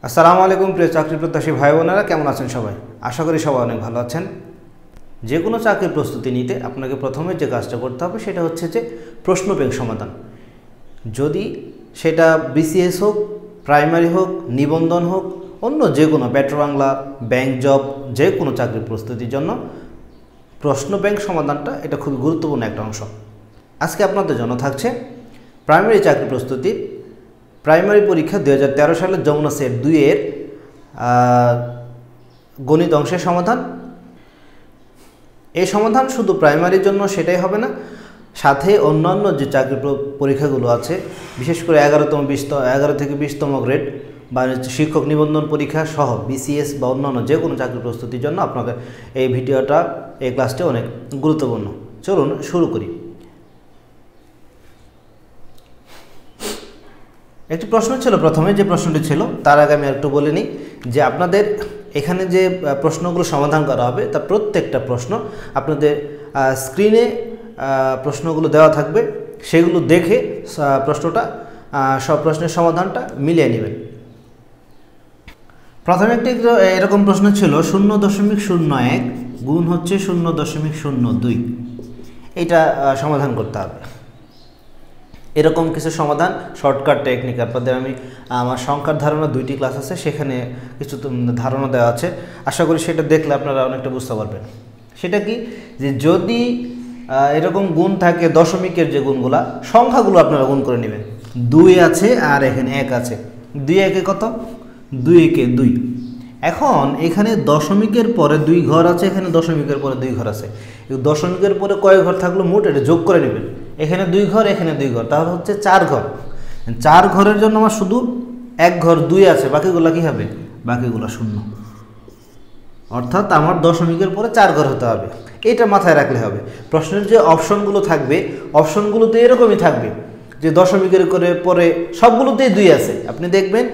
আসসালামু আলাইকুম প্রিয় চাকরি প্রত্যাশী ভাই বোনেরা, কেমন আছেন সবাই? আশা করি সবাই অনেক ভালো আছেন। যে কোনো চাকরির প্রস্তুতি নিতে আপনাকে প্রথমে যে কাজটা করতে হবে সেটা হচ্ছে যে প্রশ্ন ব্যাংক সমাধান। যদি সেটা বিসিএস হোক, প্রাইমারি হোক, নিবন্ধন হোক, অন্য যে কোনো পেট্রো বাংলা, ব্যাংক জব, যে কোনো চাকরির প্রস্তুতির জন্য প্রশ্ন ব্যাংক সমাধানটা এটা খুবই গুরুত্বপূর্ণ একটা অংশ। আজকে আপনাদের জন্য থাকছে প্রাইমারি চাকরি প্রস্তুতির প্রাইমারি পরীক্ষা 2013 সালের যমুনা সেট 2 এর গণিত অংশের সমাধান। এই সমাধান শুধু প্রাইমারির জন্য সেটাই হবে না, সাথে অন্যান্য যে চাকরি পরীক্ষাগুলো আছে, বিশেষ করে 11 থেকে 20তম গ্রেড বা শিক্ষক নিবন্ধন পরীক্ষা সহ বিসিএস বা অন্যান্য যে কোনো চাকরি প্রস্তুতির জন্য আপনাদের এই ভিডিওটা, এই ক্লাসটি অনেক গুরুত্বপূর্ণ। চলুন শুরু করি। একটি প্রশ্ন ছিল, প্রথমে যে প্রশ্নটি ছিল তার আগে আমি একটু বলে নিই যে আপনাদের এখানে যে প্রশ্নগুলো সমাধান করা হবে তার প্রত্যেকটা প্রশ্ন আপনাদের স্ক্রিনে প্রশ্নগুলো দেওয়া থাকবে, সেগুলো দেখে প্রশ্নটা সব প্রশ্নের সমাধানটা মিলিয়ে নেবেন। প্রথমে একটি এরকম প্রশ্ন ছিল 0.01 গুণ হচ্ছে 0.02, এটা সমাধান করতে হবে। এরকম কিছু সমাধান শর্টকাট টেকনিক আপনাদের আমি আমার সংখ্যার ধারণা 2টি ক্লাস আছে, সেখানে কিছু ধারণা দেওয়া আছে, আশা করি সেটা দেখলে আপনারা অনেকটা বুঝতে পারবেন। সেটা কি, যে যদি এরকম গুণ থাকে, দশমিকের যে গুণগুলা, সংখ্যাগুলো আপনারা গুণ করে নেবেন। 2 আছে আর এখানে 1 আছে, 2 একে কত? 2 একে 2। এখন এখানে দশমিকের পরে 2 ঘর আছে, এখানে দশমিকের পরে 2 ঘর আছে। দশমিকের পরে কয় ঘর থাকলো মোট, এটা যোগ করে নেবেন। এখানে 2 ঘর, এখানে 2 ঘর, তাহলে হচ্ছে 4 ঘর। 4 ঘরের জন্য আমার শুধু 1 ঘর 2 আছে, বাকিগুলো কি হবে? বাকিগুলো 0। অর্থাৎ আমার দশমিকের পরে 4 ঘর হতে হবে, এটা মাথায় রাখলে হবে। প্রশ্নের যে অপশনগুলো থাকবে, অপশনগুলোতে এরকমই থাকবে যে দশমিকের পরে সবগুলোতেই 2 আছে। আপনি দেখবেন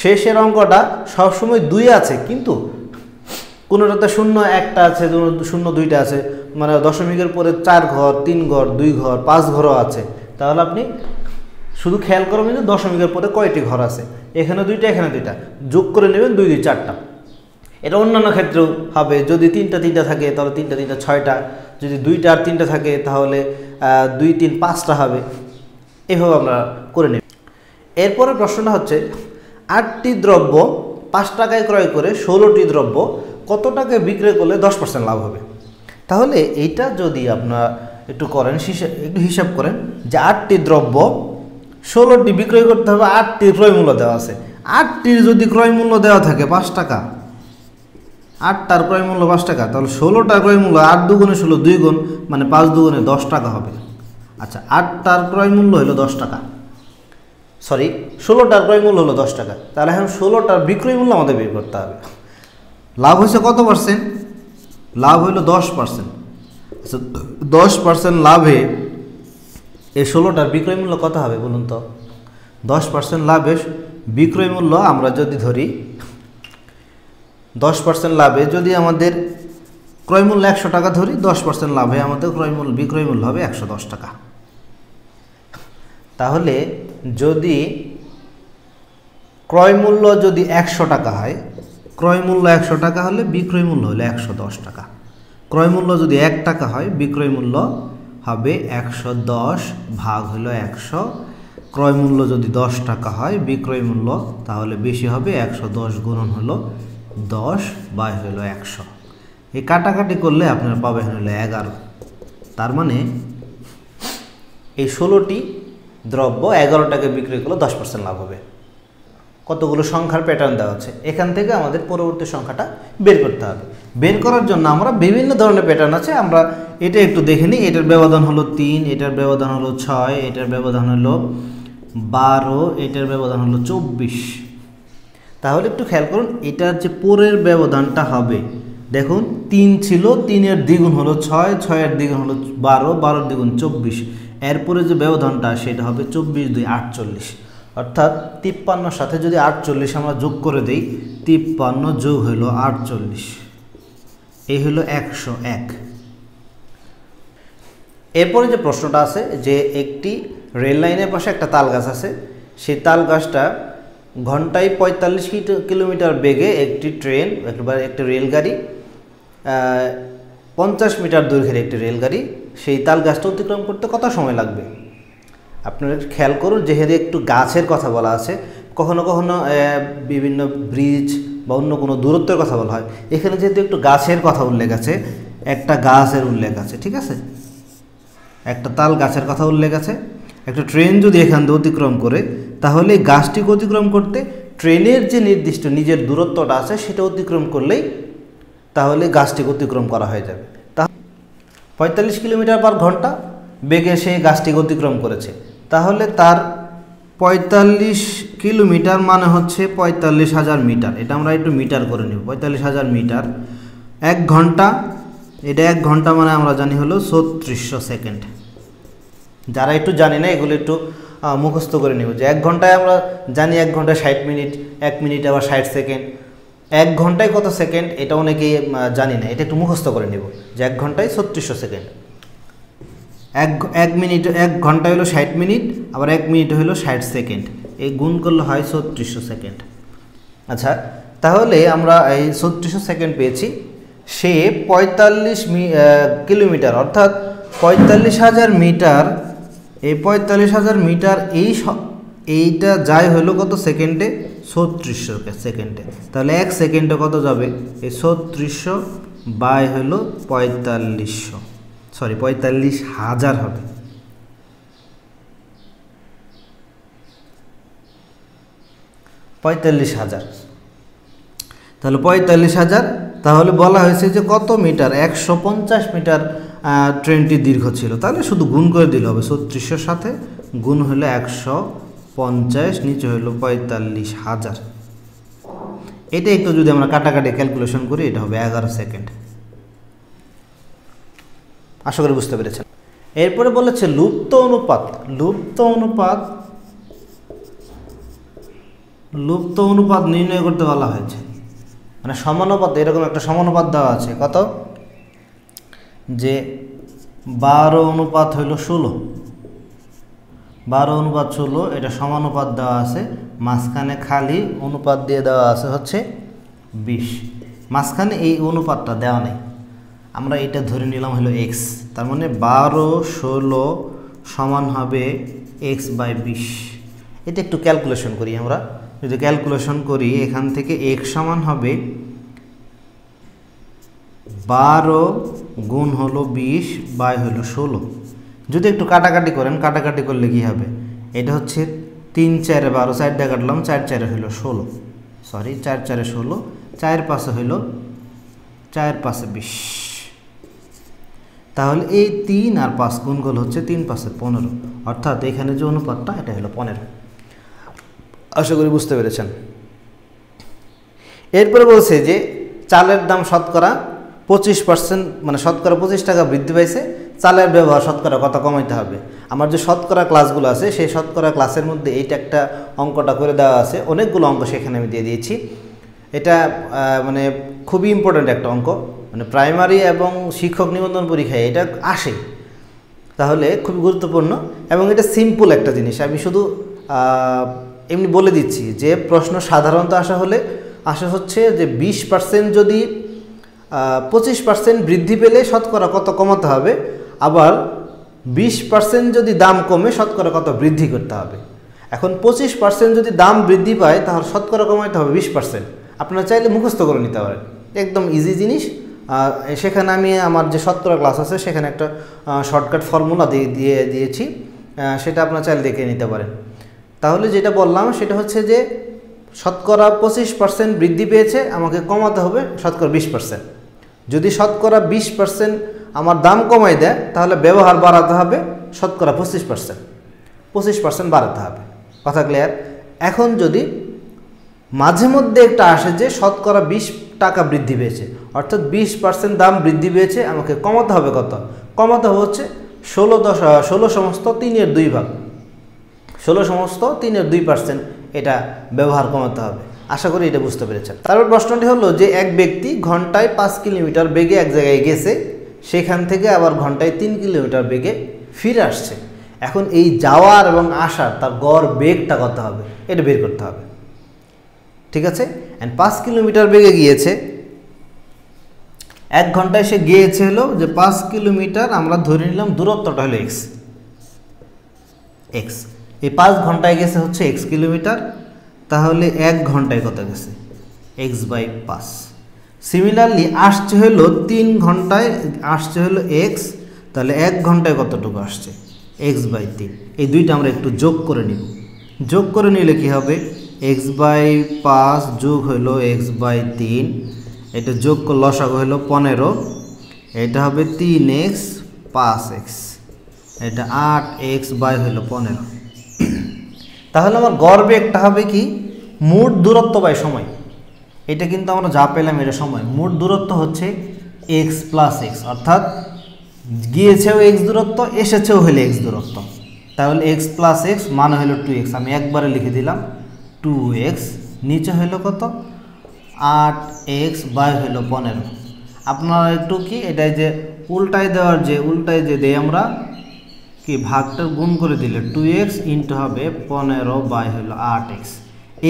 শেষের অঙ্কটা সবসময় 2 আছে, কিন্তু কোনোটাতে 0 একটা আছে, 0 2টা আছে, মানে দশমিকের পরে 4 ঘর, 3 ঘর, 2 ঘর, 5 ঘরও আছে। তাহলে আপনি শুধু খেয়াল করবেন যে দশমিকের পরে কয়টি ঘর আছে, এখানে 2টা, এখানে 2টা, যোগ করে নেবেন 2 2 4টা। এটা অন্যান্য ক্ষেত্রেও হবে, যদি 3টা থাকে তাহলে 3টা 6টা, যদি 2টা আর 3টা থাকে তাহলে 2 3 5টা হবে। এভাবে আমরা করে নেব। এরপরে প্রশ্নটা হচ্ছে 8টি দ্রব্য 5 টাকায় ক্রয় করে 16টি দ্রব্য কত টাকায় বিক্রয় করলে 10% লাভ হবে। তাহলে এইটা যদি আপনারা একটু করেন, একটু হিসাব করেন যে 8টি দ্রব্য 16টি বিক্রয় করতে হবে, 8টির ক্রয় মূল্য দেওয়া আছে। 8টির যদি ক্রয় মূল্য দেওয়া থাকে 5 টাকা, 8টার ক্রয় মূল্য 5 টাকা, তাহলে 16টার ক্রয় মূল্য 8 দুগুণে 16, 2 গুণ মানে 5 দুগুণে 10 টাকা হবে। আচ্ছা, 8টার ক্রয় মূল্য হলো 10 টাকা, সরি 16টার ক্রয় মূল্য হলো 10 টাকা। তাহলে এখন 16টার বিক্রয় মূল্য আমাদের বের করতে হবে। লাভ হয়েছে কত পার্সেন্ট? লাভ হইল 10%। আচ্ছা, 10% লাভে এই 16টার বিক্রয় মূল্য কত হবে বলুন তো? 10% লাভে বিক্রয় মূল্য আমরা যদি ধরি, 10% লাভে যদি আমাদের ক্রয় মূল্য 100 টাকা ধরি, 10% লাভে আমাদের বিক্রয় মূল্য হবে 110 টাকা। তাহলে যদি ক্রয় মূল্য যদি 100 টাকা হয়, ক্রয় মূল্য 100 টাকা হলে বিক্রয় মূল্য হলো 110 টাকা। ক্রয় মূল্য যদি 1 টাকা হয়, বিক্রয় মূল্য হবে 110 ভাগ হলো 100। ক্রয় মূল্য যদি 10 টাকা হয়, বিক্রয় মূল্য তাহলে বেশি হবে, 110 গুণন হলো 10 বাই হলো 100। এই কাটাকাটি করলে আপনারা পাবেন হলো 11। তার মানে এই 16টি দ্রব্য 11 টাকায় বিক্রি করলে 10% লাভ হবে। কতগুলো সংখ্যার প্যাটার্ন দেওয়া আছে, এখান থেকে আমাদের পরবর্তী সংখ্যাটা বের করতে হবে। বের করার জন্য আমরা বিভিন্ন ধরনের প্যাটার্ন আছে, আমরা এটা একটু দেখে নিই। এটার ব্যবধান হলো 3, এটার ব্যবধান হলো 6, এটার ব্যবধান হলো 12, এটার ব্যবধান হলো 24। তাহলে একটু খেয়াল করুন, এটার যে পরের ব্যবধানটা হবে, দেখুন 3 ছিল, 3-এর দ্বিগুণ হলো 6, 6-এর দ্বিগুণ হলো 12, 12-এর দ্বিগুণ 24। এরপরে যে ব্যবধানটা সেটা হবে 24 2 48, অর্থাৎ 53-র সাথে যদি 48 আমরা যোগ করে দেই, 53 যোগ হলো 48, এই হলো 101। এরপরে যে প্রশ্নটা আছে যে একটি রেল লাইনের পাশে একটা তাল গাছ আছে, সেই তাল গাছটা ঘন্টায় ৪৫ কিলোমিটার বেগে একটি ট্রেন একটি রেলগাড়ি ৫০ মিটার দৈর্ঘ্যের একটি রেলগাড়ি সেই তাল গাছটা অতিক্রম করতে কত সময় লাগবে? আপনারা খেয়াল করুন, যেহেতু একটু গাছের কথা বলা আছে, কখনো কখনো বিভিন্ন ব্রিজ বা অন্য কোনো দূরত্বের কথা বলা হয়, এখানে যেহেতু একটু গাছের কথা উল্লেখ আছে, একটা গাছের উল্লেখ আছে, ঠিক আছে, একটা তাল গাছের কথা উল্লেখ আছে। একটা ট্রেন যদি এখান দিয়ে অতিক্রম করে, তাহলে গাছটিকে অতিক্রম করতে ট্রেনের যে নির্দিষ্ট নিজের দূরত্বটা আছে সেটা অতিক্রম করলেই তাহলে গাছটিকে অতিক্রম করা হয়ে যাবে। তা ৪৫ কিলোমিটার পার ঘন্টা বেগে সে গাছটিকে অতিক্রম করেছে, তাহলে তার ৪৫ কিলোমিটার মানে হচ্ছে ৪৫,০০০ মিটার। এটা আমরা একটু মিটার করে নেব। ৪৫,০০০ মিটার ১ ঘন্টা, এটা ১ ঘন্টা মানে আমরা জানি হলো ৩৬০০ সেকেন্ড। যারা একটু জানি না এগুলো একটু মুখস্থ করে নেব, যে ১ ঘন্টায় আমরা জানি ১ ঘন্টায় ৬০ মিনিট, ১ মিনিট আবার ৬০ সেকেন্ড, ১ ঘন্টায় কত সেকেন্ড এটা অনেকেই জানি না, এটা একটু মুখস্থ করে নেব যে ১ ঘন্টায় ৩৬০০ সেকেন্ড। ১ মিনিট, ১ ঘন্টা হলো ৬০ মিনিট, আবার ১ মিনিট হলো ৬০ সেকেন্ড, এই গুণ করলে হয় ৩৬০০ সেকেন্ড। আচ্ছা, তাহলে আমরা এই ৩৬০০ সেকেন্ড পেয়েছি। সে ৪৫ কিলোমিটার অর্থাৎ ৪৫,০০০ মিটার, এই ৪৫,০০০ মিটার এইটা যায় হলো কত সেকেন্ডে? ৩৬০০ সেকেন্ডে। তাহলে ১ সেকেন্ডে কত যাবে? এই ৩৬০০ বাই হলো ৪৫০০, সরি ৪৫,০০০ হবে। তাহলে ৪৫,০০০, তাহলে বলা হয়েছে যে কত মিটার? ১৫০ মিটার ট্রেনটি দীর্ঘ ছিল। তাহলে শুধু গুণ করে দিলে হবে, ৩৬০০ সাথে গুণ হলো ১৫০, নিচে হলো ৪৫,০০০। এটা একটু যদি আমরা কাটাকাটি ক্যালকুলেশন করি, এটা হবে ১১ সেকেন্ড। আশা করি বুঝতে পেরেছেন। এরপরে বলেছে লুপ্ত অনুপাত। লুপ্ত অনুপাত নির্ণয় করতে বলা হয়েছে, মানে সমানুপাত, এরকম একটা সমানুপাত দেওয়া আছে কত, যে ১২ অনুপাত হইল ১৬, ১২ অনুপাত ১৬, এটা সমানুপাত দেওয়া আছে, মাঝখানে খালি অনুপাত দিয়ে দেওয়া আছে হচ্ছে ২০, মাঝখানে এই অনুপাতটা দেওয়া নেই, আমরা এটা ধরে নিলাম হলো এক্স, তার মানে ১২ ১৬ সমান হবে এক্স বাই ২০। এটা একটু ক্যালকুলেশন করি আমরা, যদি ক্যালকুলেশন করি এখান থেকে এক্স সমান হবে ১২ গুণ হলো ২০ বাই হলো ১৬। যদি একটু কাটাকাটি করেন, কাটাকাটি করলে কী হবে? এটা হচ্ছে ৩ ৪ ১২, ৪ দিয়ে কাটলাম, ৪ ৪ হইলো ১৬, সরি ৪ ৪ ১৬, ৪ ৫ হইল ৪ ৫ ২০। তাহলে এই ৩ আর ৫ গুণ করলে হচ্ছে ৩ ৫ ১৫, অর্থাৎ এখানে যে অনুপাতটা এটা হলো ১৫। আশা করি বুঝতে পেরেছেন। এরপরে বলছে যে চালের দাম শতকরা 25%, মানে শতকরা 25 টাকা বৃদ্ধি পাইছে, চালের ব্যবহার শতকরা কত কমাইতে হবে? আমার যে শতকরা ক্লাসগুলো আছে সেই শতকরা ক্লাসের মধ্যে এইটা একটা অঙ্কটা করে দেওয়া আছে, অনেকগুলো অঙ্ক সেখানে আমি দিয়ে দিয়েছি। এটা মানে খুবই ইম্পর্ট্যান্ট একটা অঙ্ক, মানে প্রাইমারি এবং শিক্ষক নিবন্ধন পরীক্ষায় এটা আসে, তাহলে খুবই গুরুত্বপূর্ণ এবং এটা সিম্পল একটা জিনিস। আমি শুধু এমনি বলে দিচ্ছি যে প্রশ্ন সাধারণত আসা হচ্ছে যে 20% যদি 25% বৃদ্ধি পেলে শতকরা কত কমাতে হবে, আবার 20% যদি দাম কমে শতকরা কত বৃদ্ধি করতে হবে। এখন 25% যদি দাম বৃদ্ধি পায় তাহলে শতকরা কমাইতে হবে 20%। আপনারা চাইলে মুখস্থ করে নিতে পারেন, একদম ইজি জিনিস। সেখানে আমি আমার যে শতকরা ক্লাস আছে সেখানে একটা শর্টকাট ফর্মুলা দিয়েছি, সেটা আপনারা চাইলে দেখে নিতে পারেন। তাহলে যেটা বললাম সেটা হচ্ছে যে শতকরা 25% বৃদ্ধি পেয়েছে, আমাকে কমাতে হবে শতকরা 20%। যদি শতকরা 20% আমার দাম কমাই দেয় তাহলে ব্যবহার বাড়াতে হবে শতকরা 25% বাড়াতে হবে। কথা ক্লিয়ার? এখন যদি মাঝে মধ্যে একটা আসে যে শতকরা 20 টাকা বৃদ্ধি পেয়েছে, অর্থাৎ 20% দাম বৃদ্ধি পেয়েছে, আমাকে কমাতে হবে কত? কমাতে হবে হচ্ছে 16 সমস্ত 3/2 ভাগ, 16 সমস্ত 3/2% এটা ব্যবহার কমাতে হবে। আশা করি এটা বুঝতে পেরেছেন। তারপর প্রশ্নটি হলো যে এক ব্যক্তি ঘন্টায় 5 কিলোমিটার বেগে এক জায়গায় গেছে, সেখান থেকে আবার ঘন্টায় 3 কিলোমিটার বেগে ফিরে আসছে। এখন এই যাওয়ার এবং আসার তার গড় বেগটা কত হবে এটা বের করতে হবে। ঠিক আছে। অ্যান্ড 5 কিলোমিটার বেগে গিয়েছে, 1 ঘন্টায় সে গিয়েছে হলো যে 5 কিলোমিটার, আমরা ধরে নিলাম দূরত্বটা হলো এক্স। এই 5 ঘন্টায় গেছে হচ্ছে এক্স কিলোমিটার, তাহলে 1 ঘন্টায় কত গেছে, x/5। সিমিলারলি আসছে হলো 3 ঘন্টায় আসছে হলো এক্স, তাহলে 1 ঘন্টায় কতটুকু আসছে, x/3। এই দুইটা আমরা একটু যোগ করে নিব। যোগ করে নিলে কি হবে, x/5 যোগ হলো x/3, এটা যোগ করে লসাগু হলো 15, এটা হবে 3x 5x, এটা 8x বাই হলো 15। তাহলে আমার গড় বেগটা হবে কি, মোট দূরত্ব বাই সময়। এটা কিন্তু আমরা যা পেলাম এটা সময়, মোট দূরত্ব হচ্ছে x + x, অর্থাৎ গিয়েছেও x দূরত্ব, এসেছেও হলো x দূরত্ব। তাহলে x + x মানে হলো 2x, আমি একবারে লিখে দিলাম 2x, নিচে হলো কত 8x বাই হলো 15। আপনারা একটু কি এটা যে উল্টায় দেওয়ার যে উল্টায় যে দেই আমরা কি ভাগটা গুণ করে দিলে 2x ইন্টু হবে 15 বাই হলো 8x।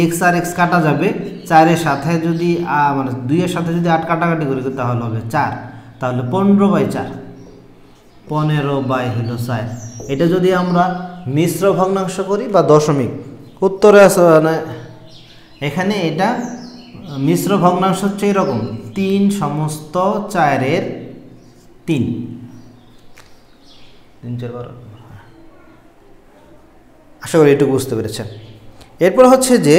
x আর x কাটা যাবে, 4 এর সাথে যদি মানে 2 এর সাথে যদি 8 কাটাকাটি করি তাহলে হবে 4, তাহলে 15/4, 15 বাই হলো 4। এটা যদি আমরা মিশ্র ভগ্নাংশ করি বা দশমিক, উত্তরে আছে মানে এখানে এটা মিশ্র ভগ্নাংশ হচ্ছে এরকম 3 সমস্ত 4-এর 3, 3 4 12। আশা করি এটুকু বুঝতে পেরেছেন। এরপর হচ্ছে যে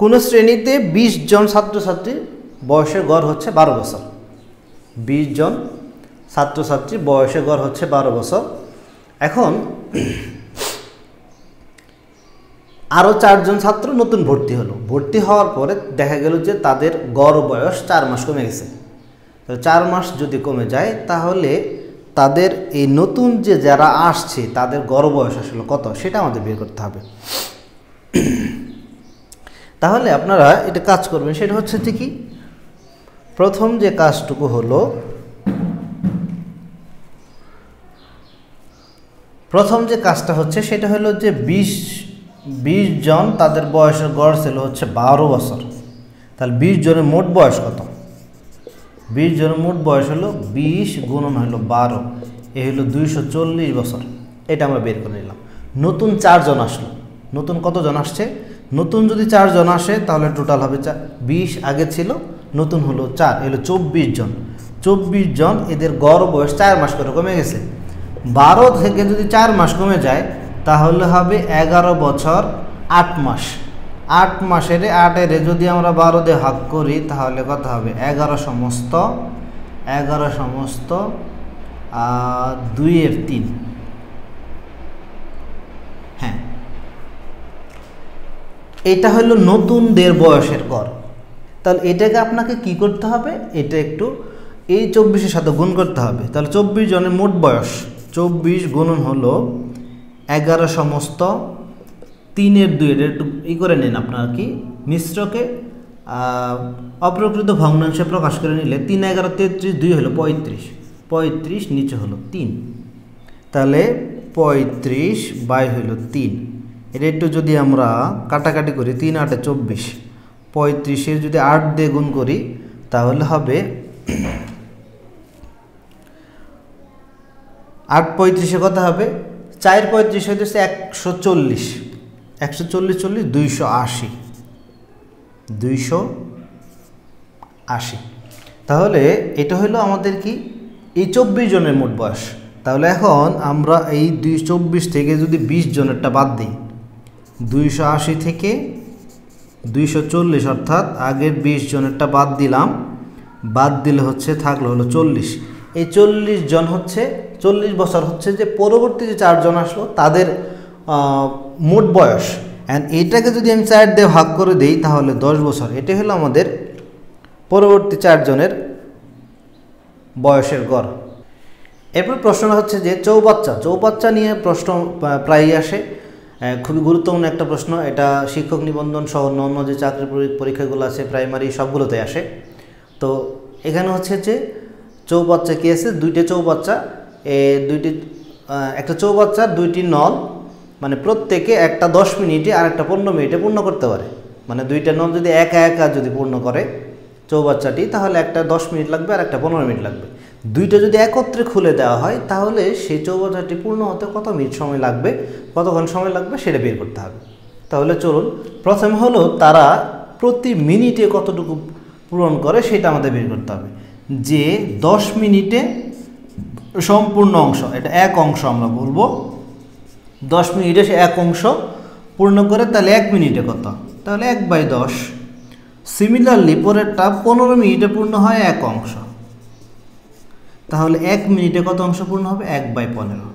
কোন শ্রেণীতে 20 জন ছাত্রছাত্রীর বয়সের গড় হচ্ছে 12 বছর। 20 জন ছাত্রছাত্রীর বয়সের গড় হচ্ছে 12 বছর। এখন আরও 4 জন ছাত্র নতুন ভর্তি হলো। ভর্তি হওয়ার পরে দেখা গেল যে তাদের গড় বয়স 4 মাস কমে গেছে। তো 4 মাস যদি কমে যায় তাহলে তাদের এই নতুন যে যারা আসছে তাদের গড় বয়স আসলে কত সেটা আমাদের বের করতে হবে। তাহলে আপনারা এটা কাজ করবেন, সেটা হচ্ছে যে কি, প্রথম যে কাজটুকু হলো, প্রথম যে কাজটা হচ্ছে সেটা হলো যে 20 জন তাদের বয়সের গড় ছিল হচ্ছে 12 বছর। তাহলে 20 জনের মোট বয়স কত, 20 জনের মোট বয়স হলো 20 গুণন হলো 12, এ হলো 240 বছর। এটা আমরা বের করে নিলাম। নতুন 4 জন আসলো, নতুন কতজন আসছে, নতুন যদি 4 জন আসে তাহলে টোটাল হবে 20 আগে ছিল, নতুন হলো 4, এলো 24 জন। 24 জন এদের গড় বয়স 4 মাস করে কমে গেছে। 12 থেকে যদি 4 মাস কমে যায় তাহলে হবে 11 বছর 8 মাস। 8 মাসের 8-এর যদি আমরা 12 দিয়ে ভাগ করি তাহলে কত হবে, 11 সমস্ত 2/3। হ্যাঁ, এটা হলো নতুনদের বয়সের গড়। তাহলে এটাকে আপনাকে কি করতে হবে, এটা একটু এই 24-এর সাথে গুণ করতে হবে। তাহলে 24 জনের মোট বয়স, 24 গুণন হলো 11 সমস্ত 3/2, এটা একটু করে নিন আপনার কি, মিশ্রকে অপ্রকৃত ভগ্নাংশে প্রকাশ করে নিলে 3 11 33, 2 হলো 35, নিচে হলো 3, তাহলে 35 বাই হলো 3। এটা একটু যদি আমরা কাটাকাটি করি, 3 8 24, 35-এর যদি 8 দিয়ে গুণ করি তাহলে হবে 8 35-এ কত হবে, 4 35 হইতেছে 140, 140 40 280। তাহলে এটা হলো আমাদের কি, এই 24 জনের মোট বয়স। তাহলে এখন আমরা এই 24 থেকে যদি 20 জনেরটা বাদ দিই, 280 থেকে 240, অর্থাৎ আগের 20 জনেরটা বাদ দিলাম, বাদ দিলে হচ্ছে থাকলো হলো 40। এই 40 জন হচ্ছে 40 বছর হচ্ছে যে পরবর্তী যে 4 জন আসলো তাদের মোট বয়স। অ্যান্ড এটাকে যদি আমি 4 দিয়ে ভাগ করে দিই তাহলে 10 বছর। এটা হলো আমাদের পরবর্তী 4 জনের বয়সের গড়। এরপর প্রশ্ন হচ্ছে যে চৌবাচ্চা নিয়ে প্রশ্ন প্রায়ই আসে, খুবই গুরুত্বপূর্ণ একটা প্রশ্ন। এটা শিক্ষক নিবন্ধন সহ অন্য যে চাকরি পরীক্ষাগুলো আছে প্রাইমারি সবগুলোতে আসে। তো এখানে হচ্ছে যে চৌবাচ্চা কি আছে, দুইটা চৌবাচ্চা, একটা চৌবাচ্চার 2টি নল মানে প্রত্যেকে একটা 10 মিনিটে আর একটা 15 মিনিটে পূর্ণ করতে পারে। মানে দুইটা নল যদি একা একা যদি পূর্ণ করে চৌবাচ্চাটি, তাহলে একটা 10 মিনিট লাগবে আর একটা 15 মিনিট লাগবে। দুইটা যদি একত্রে খুলে দেওয়া হয় তাহলে সেই চৌবাচ্চাটি পূর্ণ হতে কত মিনিট সময় লাগবে, কতক্ষণ সময় লাগবে সেটা বের করতে হবে। তাহলে চলুন, প্রথমে হলো তারা প্রতি মিনিটে কতটুকু পূরণ করে সেটা আমাদের বের করতে হবে। যে 10 মিনিটে সম্পূর্ণ অংশ, এটা এক অংশ আমরা বলবো, 10 মিনিটে সে এক অংশ পূর্ণ করে, তাহলে 1 মিনিটে কত, তাহলে 1/10। সিমিলারলি পরেরটা 15 মিনিটে পূর্ণ হয় এক অংশ, তাহলে 1 মিনিটে কত অংশ পূর্ণ হবে, 1/15।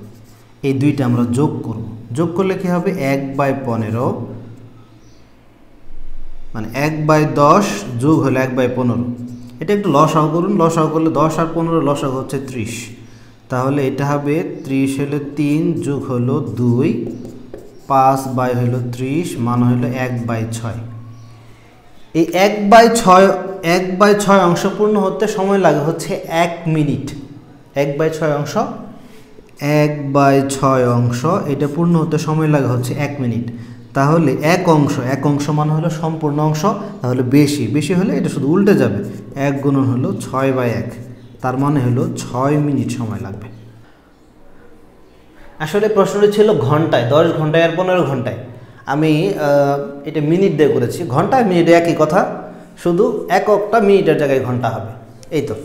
এই দুইটা আমরা যোগ করব, যোগ করলে কি হবে, 1/15 মানে 1/10 যোগ হলো 1/15। এটা একটু লসাগু করুন, লসাগু করলে 10 আর 15 লসাগু হচ্ছে 30, তাহলে এটা হবে 30 হলো 3 যোগ হলো 2, 5 বাই হলো 30 মান হলো 1/6। এই 1/6 অংশ পূর্ণ হতে সময় লাগে হচ্ছে 1 মিনিট। 1/6 অংশ, 1/6 অংশ এটা পূর্ণ হতে সময় লাগে হচ্ছে 1 মিনিট। তাহলে এক অংশ মানে হলো সম্পূর্ণ অংশ, তাহলে বেশি হলে এটা শুধু উল্টে যাবে, 1 গুণন হলো 6/1, তার মানে হলো 6 মিনিট সময় লাগবে। আসলে প্রশ্নটি ছিল ঘন্টায়, 10 ঘন্টায় আর 15 ঘন্টায়। আমি এটা মিনিট দিয়ে করেছি, ঘন্টায় মিনিটে একই কথা, শুধু এককটা মিনিটের জায়গায় ঘন্টা হবে। এই তো।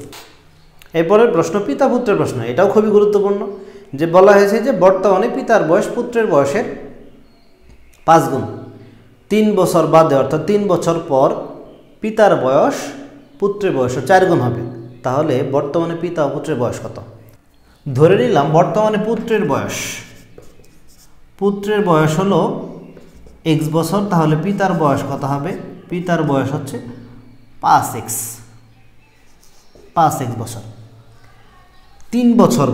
এরপরের প্রশ্ন পিতা পুত্রের প্রশ্ন, এটাও খুবই গুরুত্বপূর্ণ। যে বলা হয়েছে যে বর্তমানে পিতার বয়স পুত্রের বয়সের 5 গুণ। 3 বছর বাদে অর্থাৎ 3 বছর পর পিতার বয়স পুত্রের বয়সের 4 গুণ হবে। তাহলে বর্তমানে পিতা ও পুত্রের বয়স কত? ধরে নিলাম বর্তমানে পুত্রের বয়স হলো x বছর, তাহলে পিতার বয়স কত হবে? পিতার বয়স হচ্ছে 5x বছর। 3 বছর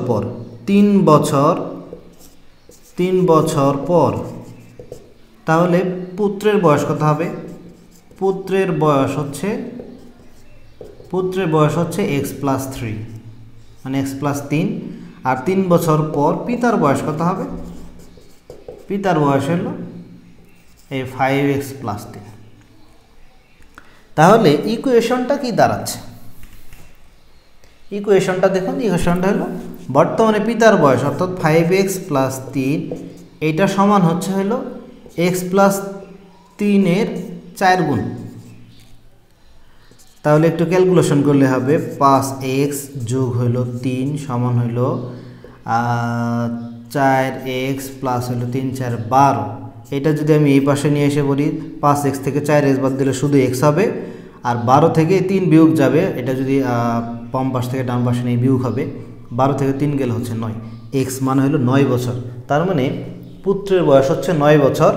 পর তাহলে পুত্রের বয়স কত হবে? পুত্রের বয়স হচ্ছে x+3 মানে x+3। আর 3 বছর পর পিতার বয়স কত হবে? পিতার বয়স হলো এই 5x+3। তাহলে ইকুয়েশনটা কি দাঁড়াচ্ছে? ইকুয়েশনটা দেখুন, ইকুয়েশনটা হলো বর্তমানে পিতার বয়স অর্থাৎ 5x+3 এইটা সমান হচ্ছে হলো x+3 এর 4 গুণ। তাহলে একটু ক্যালকুলেশন করলে হবে 5x যোগ হলো 3 সমান হলো 4x প্লাস হলো 3 4 12। এটা যদি আমি এই পাশে নিয়ে এসে বলি 5x থেকে 4x বাদ দিলে শুধু x হবে, আর 12 থেকে 3 বিয়োগ যাবে, এটা যদি বাম পাশ থেকে ডান পাশে নিয়ে বিয়োগ হবে, 12 থেকে 3 গেলে হচ্ছে 9। x মানে হলো 9 বছর, তার মানে পুত্রের বয়স হচ্ছে 9 বছর।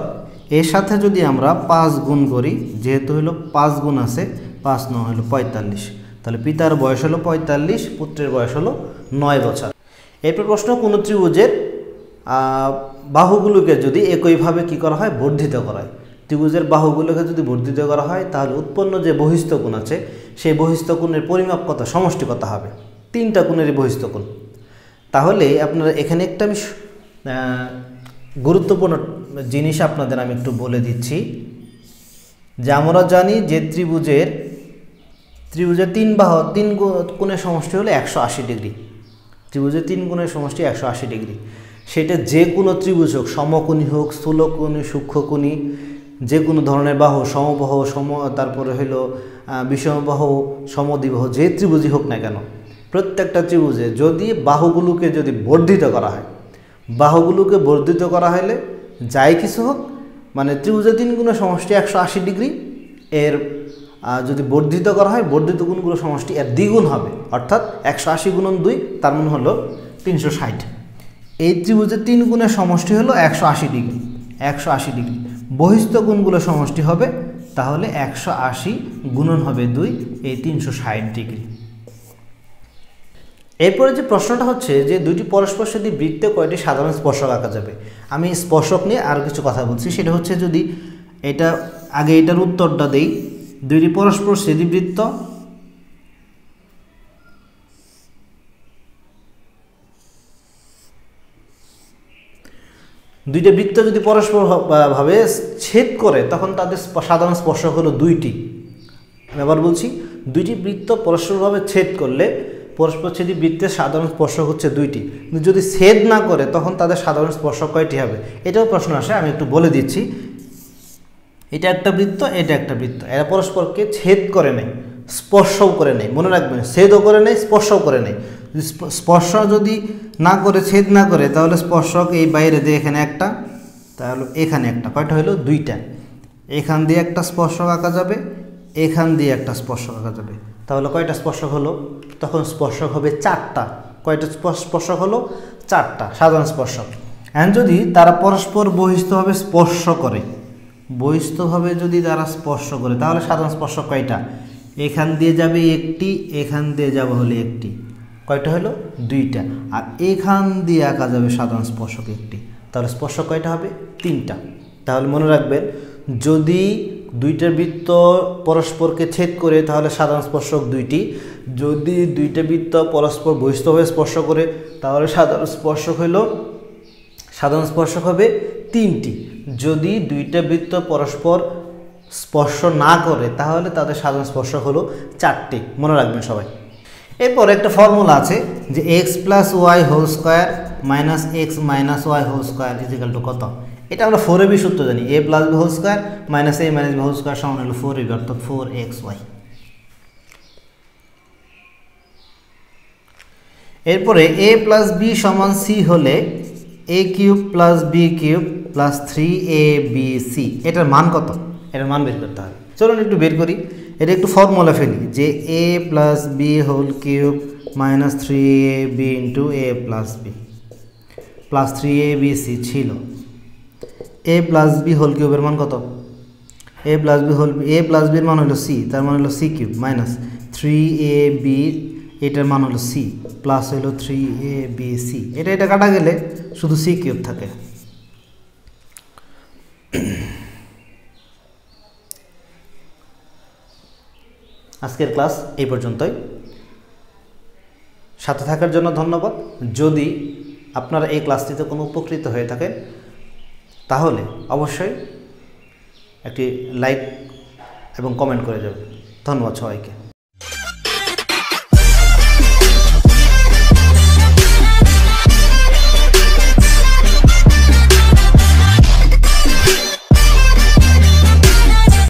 এর সাথে যদি আমরা 5 গুণ করি, যেহেতু হলো 5 গুণ আছে, 5 9 হলো 45, তাহলে পিতার বয়স হলো 45, পুত্রের বয়স হলো 9 বছর। এরপর প্রশ্ন, কোনো ত্রিভুজের বাহুগুলোকে যদি একইভাবে কি করা হয়? বর্ধিত করা হয়। ত্রিভুজের বাহুগুলোকে যদি বর্ধিত করা হয় তাহলে উৎপন্ন যে বহিস্থ কোণ আছে সেই বহিস্থ কোণের পরিমাপ কত, সমষ্টি কত হবে? 3টা কোণেরই বহিস্থ কোণ। তাহলে আপনারা এখানে একটা আমি গুরুত্বপূর্ণ জিনিস আপনাদের আমি একটু বলে দিচ্ছি, যে আমরা জানি যে ত্রিভুজের 3 বাহু 3 কোণের সমষ্টি হলো 180 ডিগ্রি। ত্রিভুজের 3 কোণের সমষ্টি 180 ডিগ্রি। সেটা যে কোনো ত্রিভুজ হোক, সমকোণী হোক, স্থূলকোণী, সূক্ষ্মকোণী, যে কোনো ধরনের বাহু, সমবাহু, তারপরে হলো বিষমবাহু, সমদ্বিবাহু, যে ত্রিভুজই হোক না কেন, প্রত্যেকটা ত্রিভুজে যদি বাহুগুলোকে যদি বর্ধিত করা হয়, বাহুগুলোকে বর্ধিত করা হলে যাই কিছু হোক, মানে ত্রিভুজের 3 গুণের সমষ্টি 180 ডিগ্রি, এর যদি বর্ধিত করা হয় বর্ধিত গুণগুলো সমষ্টি এর দ্বিগুণ হবে, অর্থাৎ 180 গুণন 2 তার মানে হলো 360। এই ত্রিভুজের 3 গুণের সমষ্টি হলো 180 ডিগ্রি। 180 ডিগ্রি বহিস্থ গুণগুলো সমষ্টি হবে, তাহলে 180 গুণন হবে 2, এই 360 ডিগ্রি। এরপরে যে প্রশ্নটা হচ্ছে যে দুইটি পরস্পরসেদী বৃত্তে কয়টি সাধারণ স্পর্শক আঁকা যাবে? আমি স্পর্শক নিয়ে আর কিছু কথা বলছি, সেটা হচ্ছে যদি এটা আগে এটার উত্তরটা দেই, দুইটি পরস্পরসেদী বৃত্ত দুইটা বৃত্ত যদি পরস্পর ভাবে ছেদ করে তখন তাদের সাধারণ স্পর্শক হলো দুইটি। আমি আবার বলছি, দুইটি বৃত্ত পরস্পরভাবে ছেদ করলে পরস্পরচ্ছেদী বৃত্তের সাধারণ স্পর্শক হচ্ছে দুইটি, কিন্তু যদি ছেদ না করে তখন তাদের সাধারণ স্পর্শক কয়টি হবে, এটাও প্রশ্ন আসে। আমি একটু বলে দিচ্ছি, এটা একটা বৃত্ত, এটা একটা বৃত্ত, এরা পরস্পরকে ছেদ করে নেয়, স্পর্শও করে নেয়। মনে রাখবেন, ছেদও করে নেয়, স্পর্শও করে নেয়। স্পর্শ যদি না করে, ছেদ না করে, তাহলে স্পর্শক এই বাইরে দিয়ে এখানে একটা, তাহলে এখানে একটা, কয়টা হলো দুইটা। এখান দিয়ে একটা স্পর্শক আঁকা যাবে, এখান দিয়ে একটা স্পর্শক আঁকা যাবে, তাহলে কয়টা স্পর্শক হলো, তখন স্পর্শক হবে চারটা। কয়টা স্পর্শক হলো, চারটা সাধারণ স্পর্শক। এখন যদি তারা পরস্পর বহিস্থভাবে স্পর্শ করে, বহিস্থভাবে যদি তারা স্পর্শ করে, তাহলে সাধারণ স্পর্শক কয়টা, এখান দিয়ে যাবে একটি, এখান দিয়ে যাবে হলে একটি, কয়টা হলো দুইটা, আর এখান দিয়ে আঁকা যাবে সাধারণ স্পর্শক একটি, তাহলে স্পর্শক কয়টা হবে, তিনটা। তাহলে মনে রাখবেন, যদি দুইটা বৃত্ত পরস্পরকে ছেদ করে তাহলে সাধারণ স্পর্শক দুইটি, যদি দুইটা বৃত্ত পরস্পর বহিস্থভাবে স্পর্শ করে তাহলে সাধারণ স্পর্শক হবে তিনটি। যদি দুইটা বৃত্ত পরস্পর স্পর্শ না করে তাহলে তাদের সাধারণ স্পর্শক হলো চারটি। মনে রাখবেন সবাই। এরপর একটা ফর্মুলা আছে যে x plus y whole square minus x minus y whole square is equal to কত। এটা আমরা 4ab সূত্র জানি, a plus b whole square minus a minus b whole square সমান হলো 4ab, অর্থাৎ 4xy। এরপরে এ প্লাস বি সমান সি হলে a cube plus b cube plus 3abc, এটার মান কত, এটার মান বের করতে হবে। চলুন একটু বের করি, এটা একটু ফর্মুলা ফেলি, যে a plus b whole cube minus 3ab into a plus b plus 3abc ছিল এ প্লাস বি হোল কিউবের মান কত, এ প্লাস বির মান হলো সি, তার মান হলো সি কিউব মাইনাস 3ab, এটার মান হলো সি, প্লাস হলো 3abc, এটা কাটা গেলে শুধু সি কিউব থাকে। আজকের ক্লাস এই পর্যন্তই। সাথে থাকার জন্য ধন্যবাদ। যদি আপনারা এই ক্লাসটিতে কোনো উপকৃত হয়ে থাকেন তাহলে অবশ্যই একটি লাইক এবং কমেন্ট করে যাবেন। ধন্যবাদ সবাইকে।